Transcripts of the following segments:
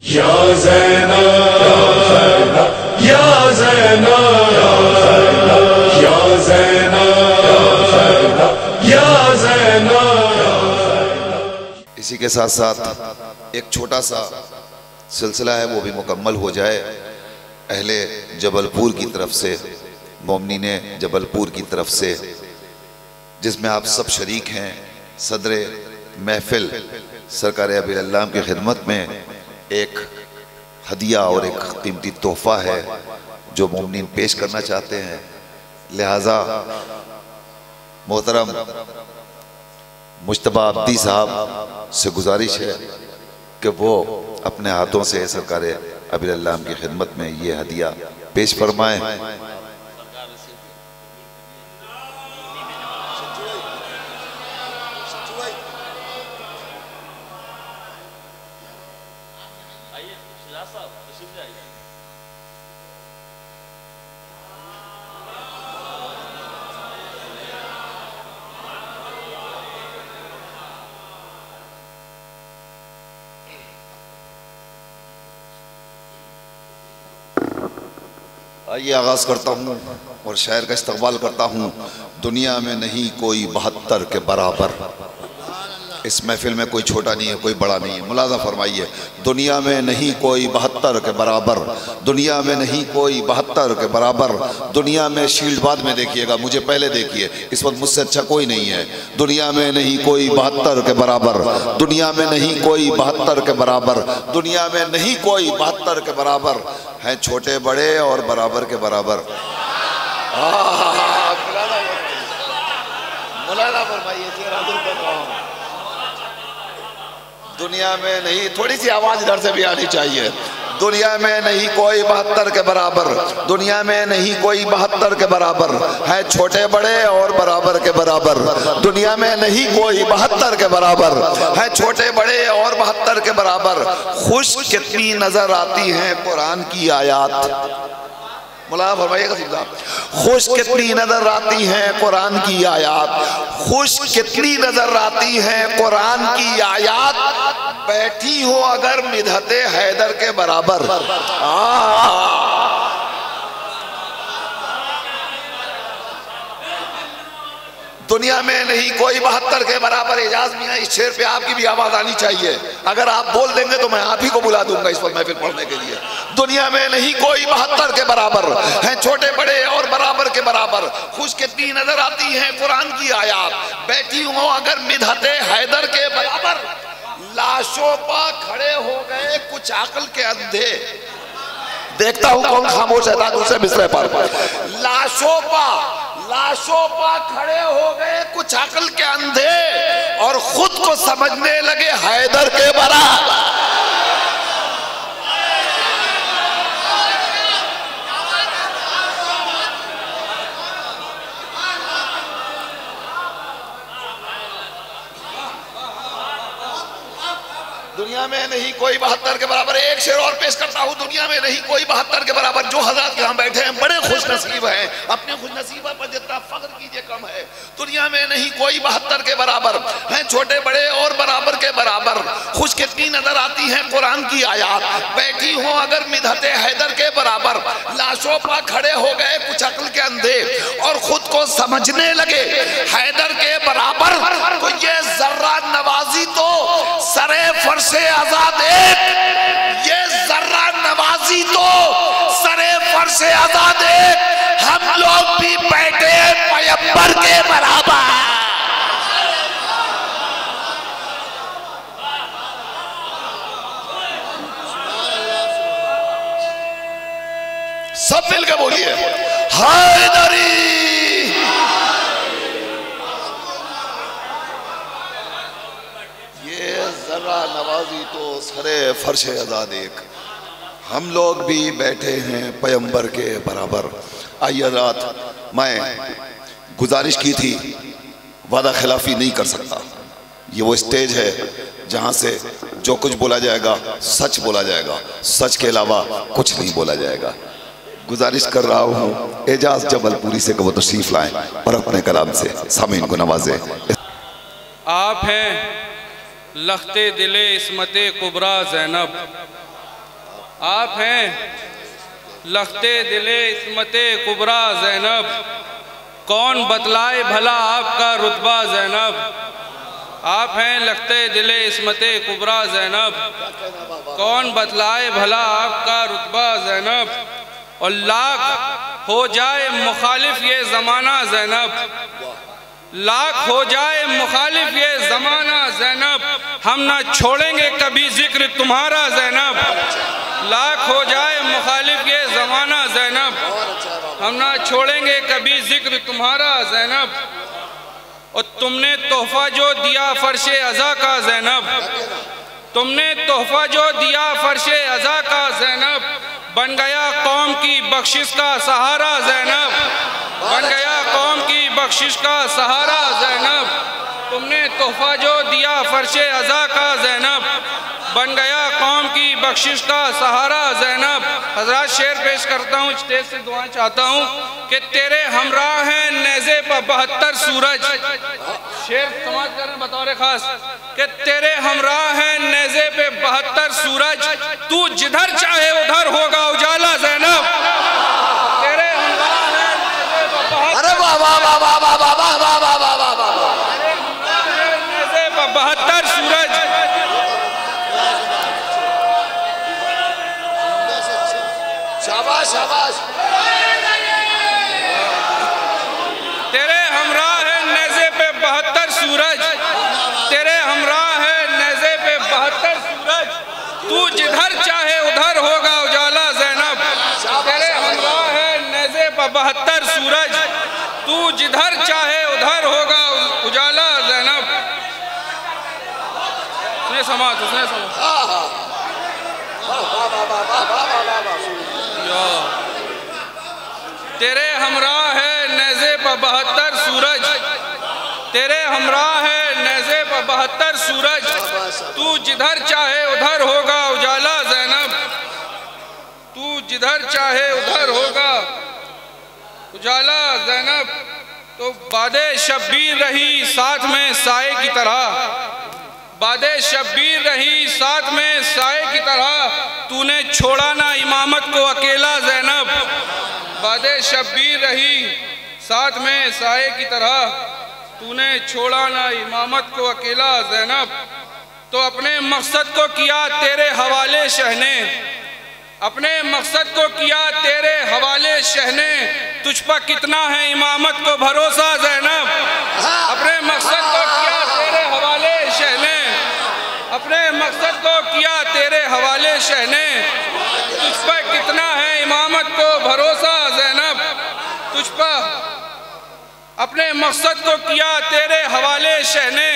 या ज़ैनब या ज़ैनब या ज़ैनब या ज़ैनब। इसी के साथ साथ एक छोटा सा सिलसिला है, वो भी मुकम्मल हो जाए। अहले जबलपुर की तरफ से, मोमिनीने जबलपुर की तरफ से, जिसमें आप सब शरीक हैं, सदर महफिल सरकार अबील की खिदमत में एक हदिया और एक कीमती तोहफ़ा है जो मोमिनीन पेश करना चाहते हैं। लिहाजा मोहतरम मुश्तबा अब्दी साहब से गुजारिश है कि वो अपने हाथों से सरकार अबील की खिदमत में ये हदिया पेश फरमाएं। आइए आगाज़ करता हूँ और शायर का इस्तकबाल करता हूँ। दुनिया में नहीं कोई 72 के बराबर। इस महफिल में कोई छोटा नहीं है, कोई बड़ा नहीं है। मुलाज़ा फरमाइए, दुनिया में नहीं कोई 72 के बराबर, दुनिया में नहीं कोई 72 के बराबर। दुनिया में शील्ड बाद में देखिएगा, मुझे पहले देखिए, इस वक्त मुझसे अच्छा कोई नहीं है। दुनिया में नहीं कोई 72 के बराबर, दुनिया में नहीं कोई 72 के बराबर, दुनिया में नहीं कोई 72 के बराबर। हैं छोटे बड़े और बराबर के बराबर। मुलाज़ा फरमाइए, दुनिया में नहीं, थोड़ी सी आवाज इधर से भी आनी चाहिए। दुनिया में नहीं कोई 72 के बराबर, दुनिया में नहीं कोई 72 के बराबर। है छोटे बड़े और बराबर के बराबर। दुनिया में नहीं कोई 72 के बराबर, है छोटे बड़े और 72 के बराबर। खुश कितनी नजर आती हैं कुरान की आयात। मुलाज़ा फरमाइएगा सीधा, खुश कितनी नजर आती हैं कुरान की आयात, खुश कितनी नजर आती हैं कुरान की आयात। बैठी हो अगर मिधते हैदर के बराबर। दुनिया में नहीं कोई 72 के बराबर। एजाज मियां, इस शेर पे आपकी भी आवाज आनी चाहिए। अगर आप बोल देंगे तो मैं आप ही को बुला दूंगा इस पर महफिल पढ़ने के लिए। दुनिया में नहीं कोई 72 के बराबर, हैं छोटे बड़े और बराबर के बराबर। खुश कितनी नजर आती हैं कुरान की आयात। बैठी हो अगर मिधते हैदर के बराबर। लाशों पर खड़े हो गए कुछ अक्ल के अंधे। देखता हूं कौन खामोश है दूसरे बिस्तरे पर। लाशों पर खड़े हो गए कुछ अक्ल के अंधे और खुद को समझने लगे हैदर के बराबर। दुनिया में नहीं कोई 72 के बराबर। एक शेर और पेश करता हूँ, दुनिया में नहीं कोई 72 के बराबर। जो हज़रात यहाँ बैठे हैं बड़े खुश नसीब हैं, अपने खुश नसीबा पर जितना फख्र कीजिए कम है। दुनिया में नहीं कोई 72 के बराबर, हैं छोटे बड़े और बराबर के बराबर। खुश कितनी नजर आती हैं कुरान की आयात। बैठी हो अगर मिधते हैदर के बराबर। लाशों पर खड़े हो गए कुछ अक्ल के अंधे और खुद को समझने लगे हैदर के बराबर। तो ये जर्रा नवाजी तो सरे फर्शे आजाद एक, ये जर्रा नवाजी तो सरे फर्शे आजाद एक। हम लोग भी बैठे पैगंबर के बराबर। सब मिल के बोलिए, हैदरी। ये जर्रा नवाजी तो सरे फर्शे आजाद एक। हम लोग भी बैठे हैं पैगंबर के बराबर। आइए रात मैं गुजारिश की थी, वादा खिलाफी नहीं कर सकता। ये वो स्टेज है जहाँ से जो कुछ बोला जाएगा सच बोला जाएगा, सच के अलावा कुछ नहीं बोला जाएगा। गुजारिश कर रहा हूँ एजाज जबलपुरी से कि वो तशरीफ लाएं और अपने कलाम से सामीन को नवाजें। आप हैं लख्ते दिले इस्मते कुबरा ज़ैनब, आप हैं लख्ते दिले इस्मते कुबरा ज़ैनब, कौन बतलाए भला आपका रुतबा ज़ैनब। आप हैं लख्ते दिले इस्मते कुबरा ज़ैनब, कौन बतलाए भला आपका रुतबा ज़ैनब। और लाख हो जाए मुखालिफ ये ज़माना ज़ैनब, लाख हो जाए मुखालिफ ये ज़माना ज़ैनब, हम ना छोड़ेंगे कभी जिक्र तुम्हारा ज़ैनब। लाख हो जाए मुखालिफ ये ज़माना ज़ैनब, हम ना छोड़ेंगे कभी जिक्र तुम्हारा ज़ैनब। और तुमने तोहफ़ा जो दिया फ़र्शे अज़ा का ज़ैनब, तुमने तोहफ़ा जो दिया फ़र्शे अज़ा का ज़ैनब, बन गया कौम की बख्शिश का सहारा ज़ैनब, बन गया कौम की बख्शिश का सहारा ज़ैनब। तुमने तोहफ़ा जो दिया फ़र्शे अज़ा का ज़ैनब, बन गया कौम की बख्शिश का सहारा ज़ैनब। हज़रात शेर पेश करता हूँ, स्टेज से दुआ चाहता हूँ कि तेरे हमराह हैं नेज़े पर 72 सूरज। शेर समाज करें बतौर ख़ास कि तेरे हमराह हैं नेज़े पे 72 सूरज, तू जिधर चाहे उधर होगा उजाला ज़ैनब। तेरे हमराह हैं नेज़े पे 72 सूरज, शाबाश शाबाश। तेरे हमराह है नेज़े पे 72 सूरज, तेरे हमराह है नेज़े पे 72 सूरज, तू जिधर चाहे उधर होगा उजाला ज़ैनब। तेरे हमराह है नेज़े पे 72 सूरज, तू जिधर चाहे उधर होगा उजाला ज़ैनब। उसने समाज, उसने समाज। तेरे हमराह है नेज़े पर 72 सूरज, तेरे हमराह है नेज़े पर 72 सूरज, तू जिधर चाहे उधर होगा उजाला ज़ैनब। तू जिधर चाहे उधर होगा उजाला ज़ैनब। तो बादे शब्बीर रही साथ में साए की तरह, बादे शब्बीर रही साथ में साए की तरह, तूने छोड़ा ना इमामत को अकेला ज़ैनब। बादे शब्बीर रही साथ में साए की तरह, तूने छोड़ा ना इमामत को अकेला ज़ैनब। तो अपने मकसद को किया तेरे हवाले शहने, अपने मकसद को किया तेरे हवाले शहने, तुझ पर कितना है इमामत को भरोसा ज़ैनब। अपने मकसद को किया तेरे हवाले शहने, अपने मकसद को किया तेरे हवाले शहने, तुझ पर कितना है इमामत को भरोसा ज़ैनब। तुझ पर अपने मकसद को किया तेरे हवाले शहने,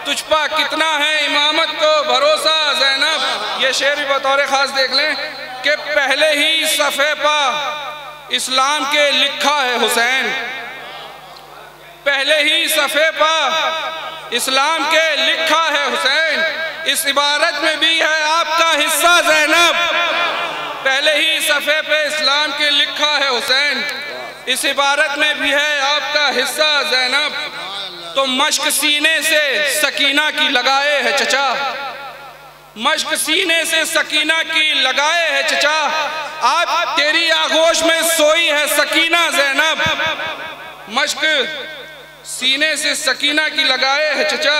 तुझ पर कितना है इमामत को भरोसा ज़ैनब। ये शेर भी बतौर ख़ास देख लें कि पहले ही सफ़े पर इस्लाम के लिखा है हुसैन, पहले ही सफ़े पर इस्लाम के लिखा है हुसैन। इस इबारत में भी है आपका हिस्सा ज़ैनब, पहले ही सफ़े पे इस्लाम के लिखा है हुसैन, इस इबारत में भी है आपका हिस्सा ज़ैनब। तो मश्क सीने से सकीना की लगाए है चचा, मश्क सीने से सकीना की लगाए है चचा, आप तेरी आगोश में सोई है सकीना ज़ैनब। मश्क सीने से सकीना की लगाए है चचा,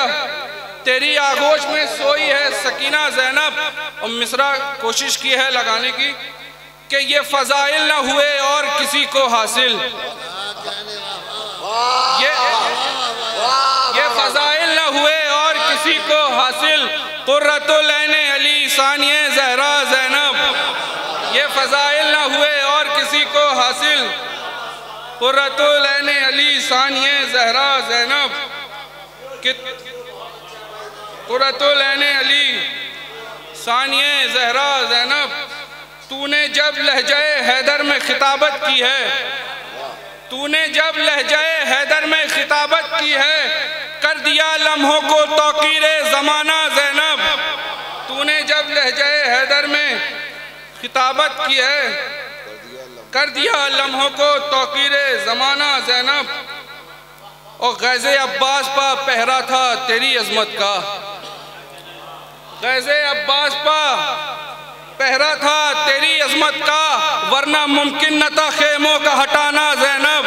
तेरी आगोश में सोई है सकीना ज़ैनब। और मिसरा कोशिश की है लगाने की कि ये फ़ज़ाइल न हुए और किसी को हासिल, ये फ़ज़ाइल न हुए और किसी को हासिल, क़ुर्रतुल ऐने अली सानिए ज़हरा ज़ैनब। ये फ़ज़ाइल न हुए और किसी को हासिल, क़ुर्रतुल ऐने अली सानिए ज़हरा ज़ैनब। क़ुर्रतुल ऐने अली सानिए ज़हरा ज़ैनब। तूने जब लहजाए हैदर में खिताबत की है, तूने जब लहजाए हैदर में खिताबत की है, कर दिया लम्हों को तौकीरे ज़माना ज़ैनब। तूने जब लहजाए हैदर में खिताबत की है, कर दिया लम्हों को तौकीरे ज़माना ज़ैनब। और ग़ैज़े अब्बास पा पहरा था तेरी अज़मत का, ग़ैज़े अब्बास पा पहरा था अजमत का, वरना मुमकिन न था खेमों का हटाना ज़ैनब।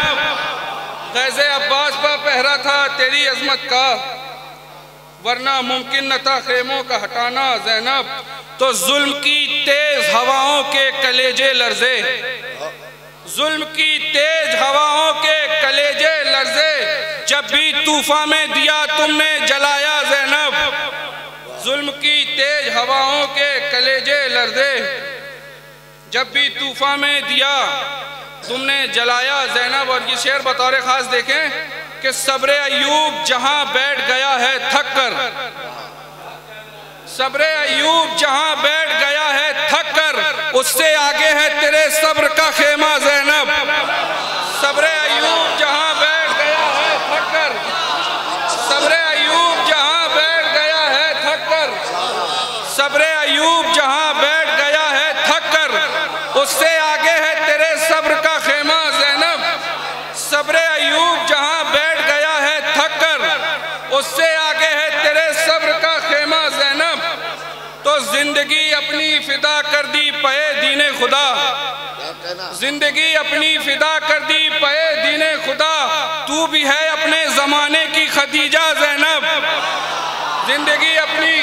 ग़ैज़े अब्बास पर पहरा था तेरी अजमत का, वरना मुमकिन न था खेमों का हटाना ज़ैनब। तो जुल्म की तेज हवाओं के कलेजे लर्जे, जुल्म की तेज हवाओं के कलेजे लर्जे, जब भी तूफान में दिया तुमने जलाया ज़ैनब। जुल्म की तेज हवाओं के कलेजे लर्जे, जब भी तूफान में दिया तुमने जलाया ज़ैनब। और ये शेर बतौर ख़ास देखें कि सब्र अयूब जहां बैठ गया है थक कर, सब्र अयूब जहां बैठ गया है थक कर, उससे आगे है तेरे सब्र का खेमा ज़ैनब। सब्र अयूब जहां बैठ गया है थक कर, सब्र अयूब जहां बैठ गया है थक कर, सब्र अयूब जहां बैठ गया है थक कर, उससे आगे है तेरे सब्र का खेमा ज़ैनब। सब्र अयूब जहां बैठ गया है थक कर, उससे आगे है तेरे सब्र का खेमा ज़ैनब। तो जिंदगी अपनी फिदा कर दी पे दीने खुदा, जिंदगी अपनी फिदा कर दी पे दीने खुदा, तू भी है अपने ज़माने की खदीजा ज़ैनब। जिंदगी अपनी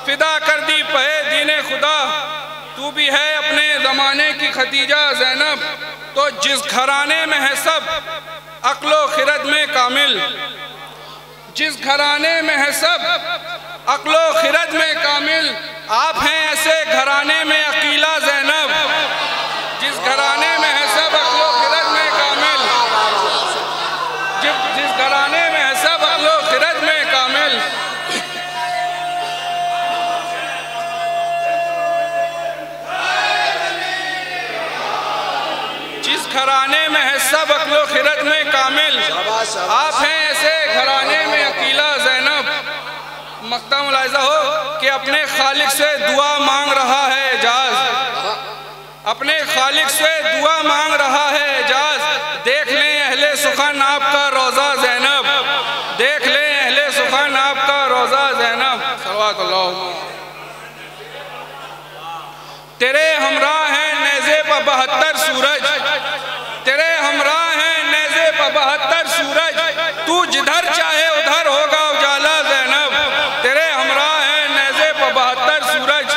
फिदा कर दी पे दीने खुदा, तू भी है अपने ज़माने की खदीजा ज़ैनब। तो जिस घराने में है सब अक्लो खिरद में कामिल, जिस घराने में है सब अक्लो खिरद में कामिल, आप हैं ऐसे घराने में अकीला ज़ैनब। जिस घराने में है सब अक्लो खिरद में कामिल, जिस घराने में है सब अक्लो खिरद में कामिल, जिस घराने में है सब अक्लो खिरद में कामिल, आप हैं ऐसे घराने में अकीला ज़ैनब। मक्ता मुलाहिज़ा हो कि अपने खालिक से दुआ मांग रहा है एजाज, अपने खालिक से दुआ मांग रहा है एजाज। देख लें अहले सुखन आपका रोज़ा ज़ैनब, देख लें अहले सुखन आपका रोज़ा ज़ैनब। सल्लल्लाहु तेरे हमराह हैं नेज़े पर 72 सूरज, तेरे हमराह हैं नेज़े पर 72 सूरज, तू जिधर चाहे उधर होगा उजाला ज़ैनब। तेरे हमराह हैं नेज़े पर 72 सूरज,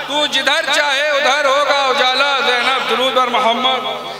तू जिधर चाहे उधर होगा उजाला ज़ैनब। दुरूद बर मोहम्मद।